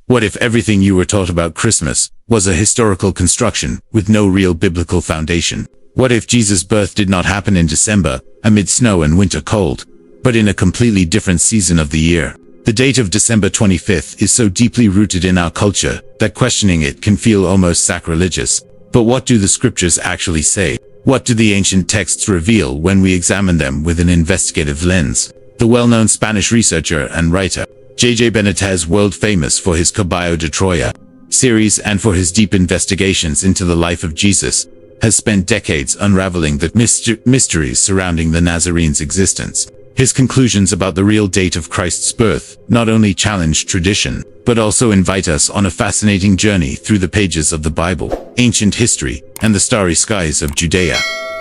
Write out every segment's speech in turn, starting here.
What if everything you were taught about Christmas was a historical construction with no real biblical foundation? What if Jesus' birth did not happen in December, amid snow and winter cold, but in a completely different season of the year? The date of December 25th is so deeply rooted in our culture that questioning it can feel almost sacrilegious. But what do the scriptures actually say? What do the ancient texts reveal when we examine them with an investigative lens? The well-known Spanish researcher and writer, JJ BENÍTEZ, world famous for his Caballo de Troya series and for his deep investigations into the life of Jesus, has spent decades unraveling the mysteries surrounding the Nazarene's existence. His conclusions about the real date of Christ's birth not only challenge tradition, but also invite us on a fascinating journey through the pages of the Bible, ancient history, and the starry skies of Judea.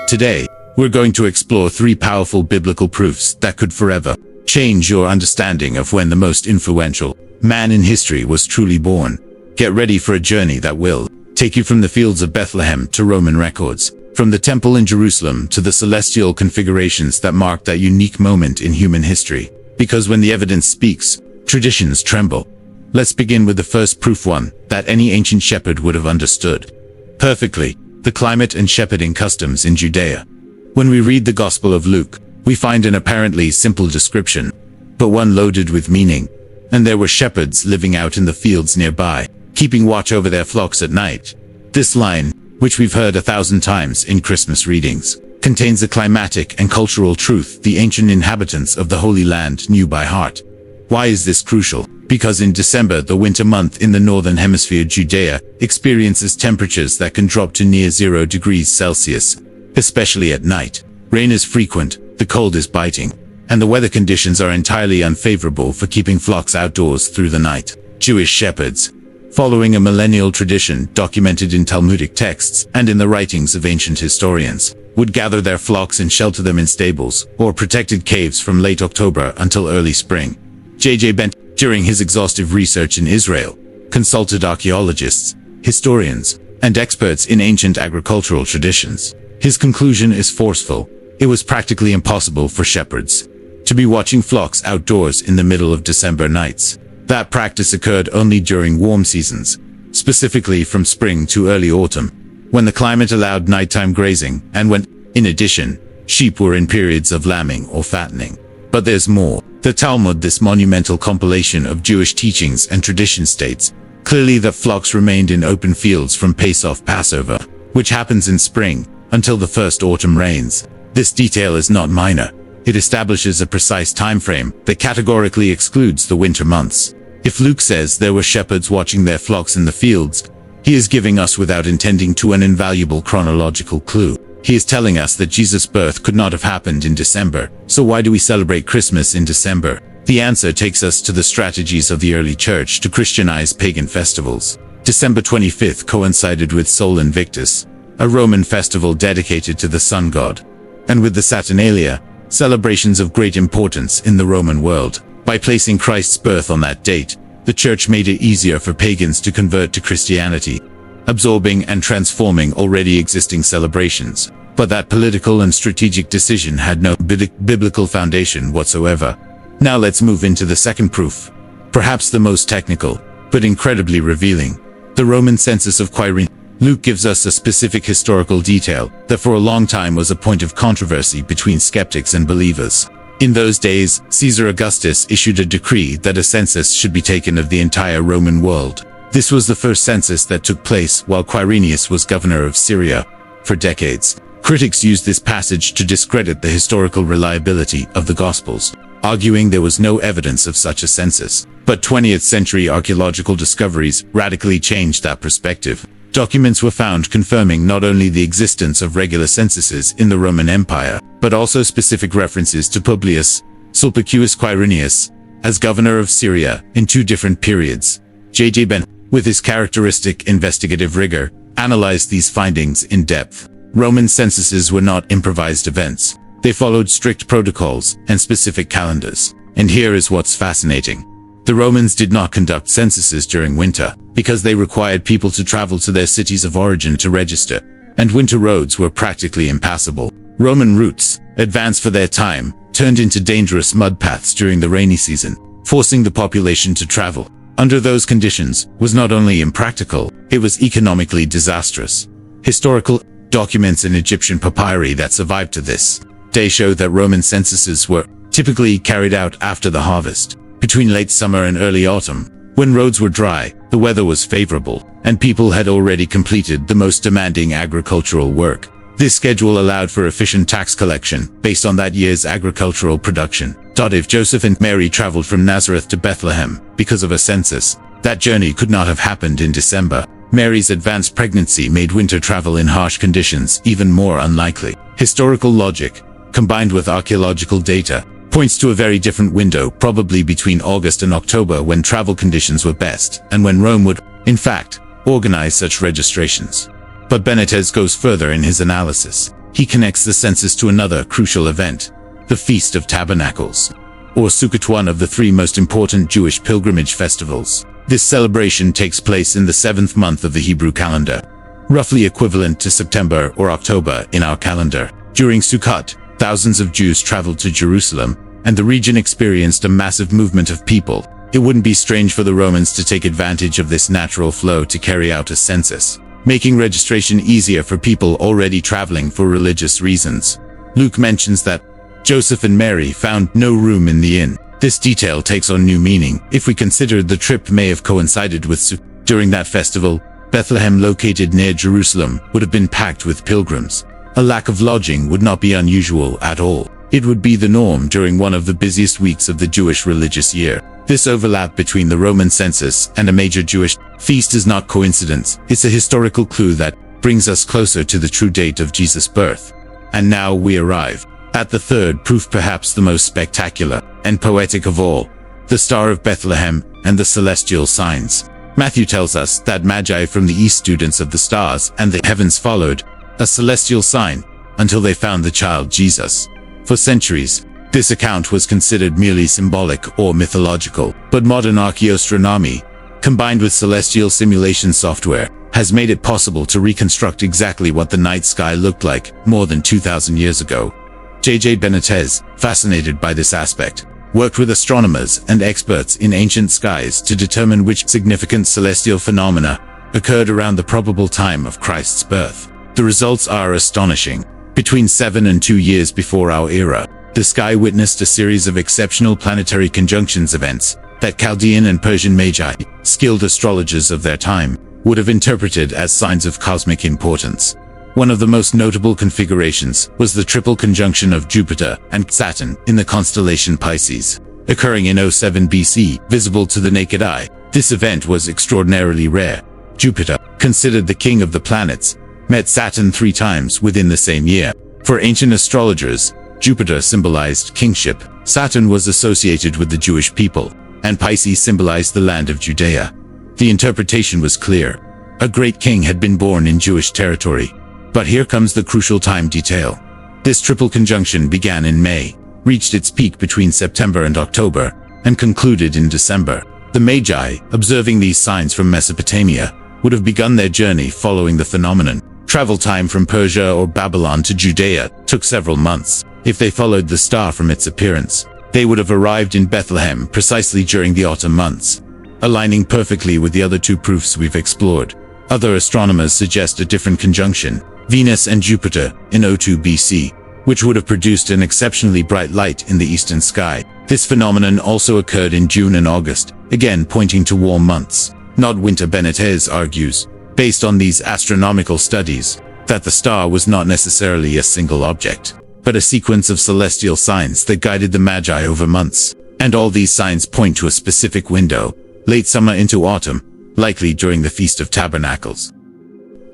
Today, we're going to explore 3 powerful biblical proofs that could forever change your understanding of when the most influential man in history was truly born. Get ready for a journey that will take you from the fields of Bethlehem to Roman records, from the temple in Jerusalem to the celestial configurations that marked that unique moment in human history. Because when the evidence speaks, traditions tremble. Let's begin with the first proof, one that any ancient shepherd would have understood perfectly: the climate and shepherding customs in Judea. When we read the Gospel of Luke, we find an apparently simple description, but one loaded with meaning. And there were shepherds living out in the fields nearby, keeping watch over their flocks at night. This line, which we've heard 1,000 times in Christmas readings, contains a climatic and cultural truth the ancient inhabitants of the Holy Land knew by heart. Why is this crucial? Because in December, the winter month in the northern hemisphere, Judea experiences temperatures that can drop to near 0 degrees Celsius, especially at night. Rain is frequent, the cold is biting, and the weather conditions are entirely unfavorable for keeping flocks outdoors through the night. Jewish shepherds, following a millennial tradition documented in Talmudic texts and in the writings of ancient historians, would gather their flocks and shelter them in stables or protected caves from late October until early spring. JJ BENÍTEZ, during his exhaustive research in Israel, consulted archaeologists, historians, and experts in ancient agricultural traditions. His conclusion is forceful: it was practically impossible for shepherds to be watching flocks outdoors in the middle of December nights. That practice occurred only during warm seasons, specifically from spring to early autumn, when the climate allowed nighttime grazing and when, in addition, sheep were in periods of lambing or fattening. But there's more. The Talmud, this monumental compilation of Jewish teachings and tradition, states clearly that flocks remained in open fields from Pesach, Passover, which happens in spring, until the first autumn rains. This detail is not minor. It establishes a precise time frame that categorically excludes the winter months. If Luke says there were shepherds watching their flocks in the fields, he is giving us, without intending to, an invaluable chronological clue. He is telling us that Jesus' birth could not have happened in December. So why do we celebrate Christmas in December? The answer takes us to the strategies of the early church to Christianize pagan festivals. December 25th coincided with Sol Invictus, a Roman festival dedicated to the sun god, and with the Saturnalia, celebrations of great importance in the Roman world. By placing Christ's birth on that date, the church made it easier for pagans to convert to Christianity, absorbing and transforming already existing celebrations. But that political and strategic decision had no biblical foundation whatsoever. Now let's move into the second proof, perhaps the most technical, but incredibly revealing: the Roman census of Quirinius. Luke gives us a specific historical detail that for a long time was a point of controversy between skeptics and believers. In those days, Caesar Augustus issued a decree that a census should be taken of the entire Roman world. This was the first census that took place while Quirinius was governor of Syria. For decades, critics used this passage to discredit the historical reliability of the Gospels, arguing there was no evidence of such a census. But 20th century archaeological discoveries radically changed that perspective. Documents were found confirming not only the existence of regular censuses in the Roman Empire, but also specific references to Publius Sulpicius Quirinius as governor of Syria in 2 different periods. JJ BENÍTEZ, with his characteristic investigative rigor, analyzed these findings in depth. Roman censuses were not improvised events. They followed strict protocols and specific calendars. And here is what's fascinating. The Romans did not conduct censuses during winter, because they required people to travel to their cities of origin to register, and winter roads were practically impassable. Roman routes, advanced for their time, turned into dangerous mud paths during the rainy season, forcing the population to travel under those conditions, was not only impractical, it was economically disastrous. Historical documents in Egyptian papyri that survived to this day show that Roman censuses were typically carried out after the harvest, between late summer and early autumn, when roads were dry, the weather was favorable, and people had already completed the most demanding agricultural work. This schedule allowed for efficient tax collection based on that year's agricultural production. If Joseph and Mary traveled from Nazareth to Bethlehem because of a census, that journey could not have happened in December. Mary's advanced pregnancy made winter travel in harsh conditions even more unlikely. Historical logic, combined with archaeological data, points to a very different window, probably between August and October, when travel conditions were best, and when Rome would, in fact, organize such registrations. But Benítez goes further in his analysis. He connects the census to another crucial event, the Feast of Tabernacles, or Sukkot, one of the three most important Jewish pilgrimage festivals. This celebration takes place in the 7th month of the Hebrew calendar, roughly equivalent to September or October in our calendar. During Sukkot, thousands of Jews traveled to Jerusalem, and the region experienced a massive movement of people. It wouldn't be strange for the Romans to take advantage of this natural flow to carry out a census, making registration easier for people already traveling for religious reasons. Luke mentions that Joseph and Mary found no room in the inn. This detail takes on new meaning if we consider the trip may have coincided with Sukkot. During that festival, Bethlehem, located near Jerusalem, would have been packed with pilgrims. A lack of lodging would not be unusual at all. It would be the norm during one of the busiest weeks of the Jewish religious year. This overlap between the Roman census and a major Jewish feast is not coincidence. It's a historical clue that brings us closer to the true date of Jesus' birth. And now we arrive at the third proof, perhaps the most spectacular and poetic of all, the Star of Bethlehem and the celestial signs. Matthew tells us that Magi from the east, students of the stars and the heavens, followed a celestial sign until they found the child Jesus. For centuries, this account was considered merely symbolic or mythological, but modern archaeoastronomy, combined with celestial simulation software, has made it possible to reconstruct exactly what the night sky looked like more than 2,000 years ago. JJ Benítez, fascinated by this aspect, worked with astronomers and experts in ancient skies to determine which significant celestial phenomena occurred around the probable time of Christ's birth. The results are astonishing. Between 7 and 2 years before our era, the sky witnessed a series of exceptional planetary conjunctions events that Chaldean and Persian magi, skilled astrologers of their time, would have interpreted as signs of cosmic importance. One of the most notable configurations was the triple conjunction of Jupiter and Saturn in the constellation Pisces, occurring in 07 BC, visible to the naked eye. This event was extraordinarily rare. Jupiter, considered the king of the planets, met Saturn 3 times within the same year. For ancient astrologers, Jupiter symbolized kingship, Saturn was associated with the Jewish people, and Pisces symbolized the land of Judea. The interpretation was clear. A great king had been born in Jewish territory. But here comes the crucial time detail. This triple conjunction began in May, reached its peak between September and October, and concluded in December. The Magi, observing these signs from Mesopotamia, would have begun their journey following the phenomenon. Travel time from Persia or Babylon to Judea took several months. If they followed the star from its appearance, they would have arrived in Bethlehem precisely during the autumn months, aligning perfectly with the other two proofs we've explored. Other astronomers suggest a different conjunction, Venus and Jupiter, in 02 BC, which would have produced an exceptionally bright light in the eastern sky. This phenomenon also occurred in June and August, again pointing to warm months, not winter. Benítez argues, based on these astronomical studies, that the star was not necessarily a single object, but a sequence of celestial signs that guided the Magi over months. And all these signs point to a specific window, late summer into autumn, likely during the Feast of Tabernacles.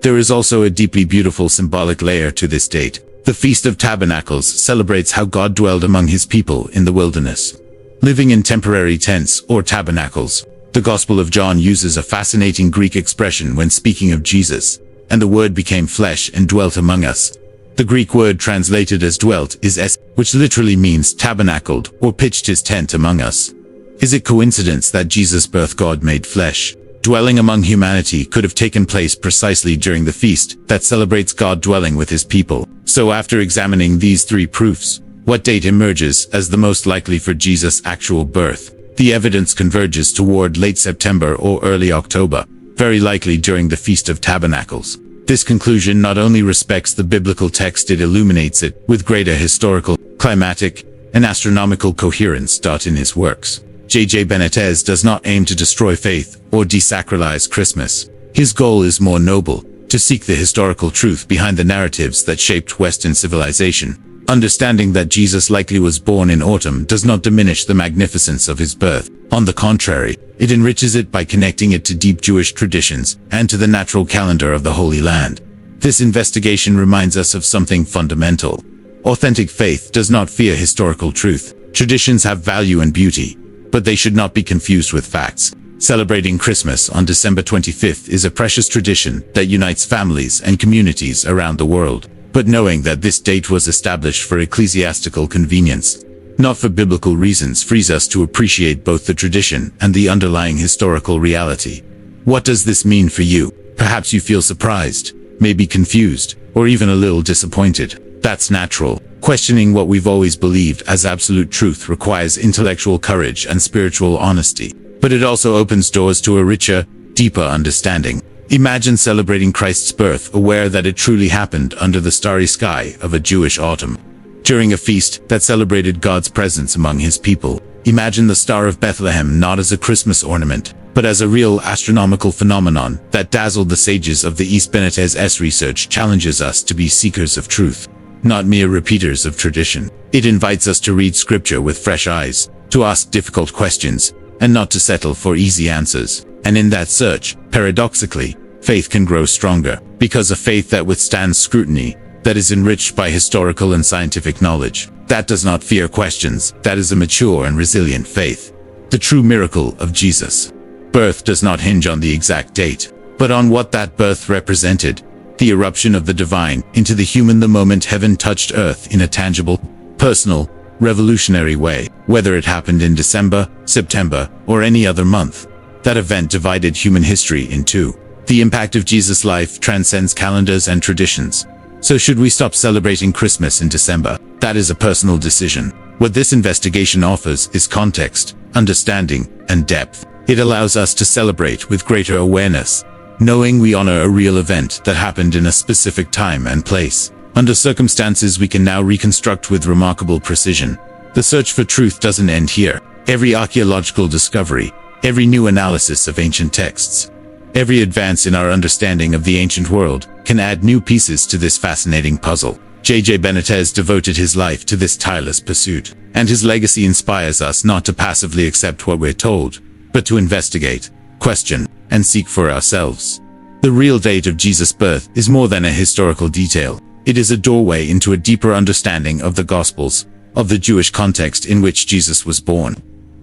There is also a deeply beautiful symbolic layer to this date. The Feast of Tabernacles celebrates how God dwelled among his people in the wilderness, living in temporary tents or tabernacles. The Gospel of John uses a fascinating Greek expression when speaking of Jesus, and the Word became flesh and dwelt among us. The Greek word translated as dwelt is es, which literally means tabernacled or pitched his tent among us. Is it coincidence that Jesus' birth, God made flesh, dwelling among humanity, could have taken place precisely during the feast that celebrates God dwelling with his people? So after examining these three proofs, what date emerges as the most likely for Jesus' actual birth? The evidence converges toward late September or early October, very likely during the Feast of Tabernacles. This conclusion not only respects the biblical text, it illuminates it with greater historical, climatic, and astronomical coherence. In his works, JJ Benítez does not aim to destroy faith or desacralize Christmas. His goal is more noble: to seek the historical truth behind the narratives that shaped Western civilization. Understanding that Jesus likely was born in autumn does not diminish the magnificence of his birth. On the contrary, it enriches it by connecting it to deep Jewish traditions and to the natural calendar of the Holy Land. This investigation reminds us of something fundamental. Authentic faith does not fear historical truth. Traditions have value and beauty, but they should not be confused with facts. Celebrating Christmas on December 25th is a precious tradition that unites families and communities around the world. But knowing that this date was established for ecclesiastical convenience, not for biblical reasons, frees us to appreciate both the tradition and the underlying historical reality. What does this mean for you? Perhaps you feel surprised, maybe confused, or even a little disappointed. That's natural. Questioning what we've always believed as absolute truth requires intellectual courage and spiritual honesty. But it also opens doors to a richer, deeper understanding. Imagine celebrating Christ's birth, aware that it truly happened under the starry sky of a Jewish autumn. During a feast that celebrated God's presence among his people, imagine the Star of Bethlehem not as a Christmas ornament, but as a real astronomical phenomenon that dazzled the sages of the East. Benítez's research challenges us to be seekers of truth, not mere repeaters of tradition. It invites us to read scripture with fresh eyes, to ask difficult questions, and not to settle for easy answers. And in that search, paradoxically, faith can grow stronger, because a faith that withstands scrutiny, that is enriched by historical and scientific knowledge, that does not fear questions, that is a mature and resilient faith. The true miracle of Jesus' birth does not hinge on the exact date, but on what that birth represented: the eruption of the divine into the human, the moment heaven touched earth in a tangible, personal, revolutionary way. Whether it happened in December, September, or any other month, that event divided human history in two. The impact of Jesus' life transcends calendars and traditions. So should we stop celebrating Christmas in December? That is a personal decision. What this investigation offers is context, understanding, and depth. It allows us to celebrate with greater awareness, knowing we honor a real event that happened in a specific time and place. Under circumstances we can now reconstruct with remarkable precision. The search for truth doesn't end here. Every archaeological discovery, every new analysis of ancient texts, every advance in our understanding of the ancient world can add new pieces to this fascinating puzzle. JJ Benítez devoted his life to this tireless pursuit, and his legacy inspires us not to passively accept what we're told, but to investigate, question, and seek for ourselves. The real date of Jesus' birth is more than a historical detail. It is a doorway into a deeper understanding of the Gospels, of the Jewish context in which Jesus was born,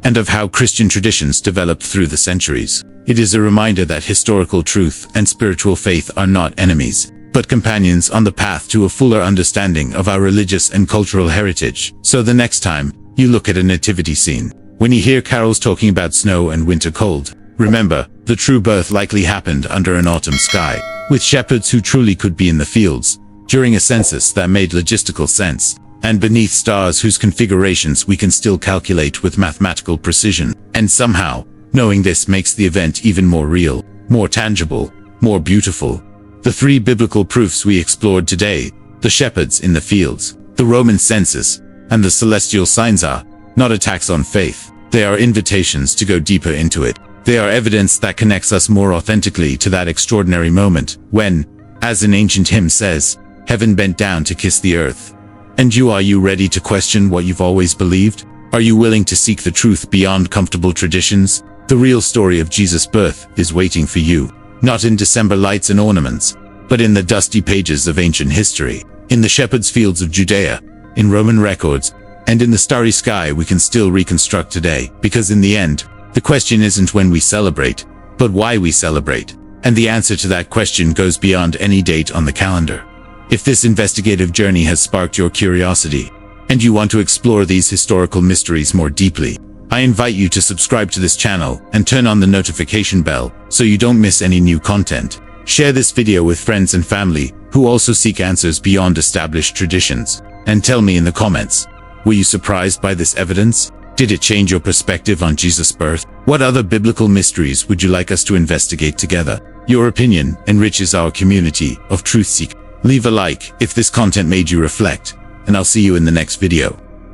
and of how Christian traditions developed through the centuries. It is a reminder that historical truth and spiritual faith are not enemies, but companions on the path to a fuller understanding of our religious and cultural heritage. So the next time you look at a nativity scene, when you hear carols talking about snow and winter cold, remember, the true birth likely happened under an autumn sky, with shepherds who truly could be in the fields, during a census that made logistical sense, and beneath stars whose configurations we can still calculate with mathematical precision. And somehow, knowing this makes the event even more real, more tangible, more beautiful. The three biblical proofs we explored today, the shepherds in the fields, the Roman census, and the celestial signs, are not attacks on faith. They are invitations to go deeper into it. They are evidence that connects us more authentically to that extraordinary moment when, as an ancient hymn says, heaven bent down to kiss the earth. And are you ready to question what you've always believed? Are you willing to seek the truth beyond comfortable traditions? The real story of Jesus' birth is waiting for you, not in December lights and ornaments, but in the dusty pages of ancient history, in the shepherds' fields of Judea, in Roman records, and in the starry sky we can still reconstruct today. Because in the end, the question isn't when we celebrate, but why we celebrate. And the answer to that question goes beyond any date on the calendar. If this investigative journey has sparked your curiosity, and you want to explore these historical mysteries more deeply, I invite you to subscribe to this channel and turn on the notification bell so you don't miss any new content. Share this video with friends and family who also seek answers beyond established traditions. And tell me in the comments, were you surprised by this evidence? Did it change your perspective on Jesus' birth? What other biblical mysteries would you like us to investigate together? Your opinion enriches our community of truth seekers. Leave a like if this content made you reflect, and I'll see you in the next video,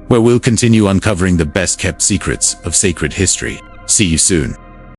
where we'll continue uncovering the best-kept secrets of sacred history. See you soon.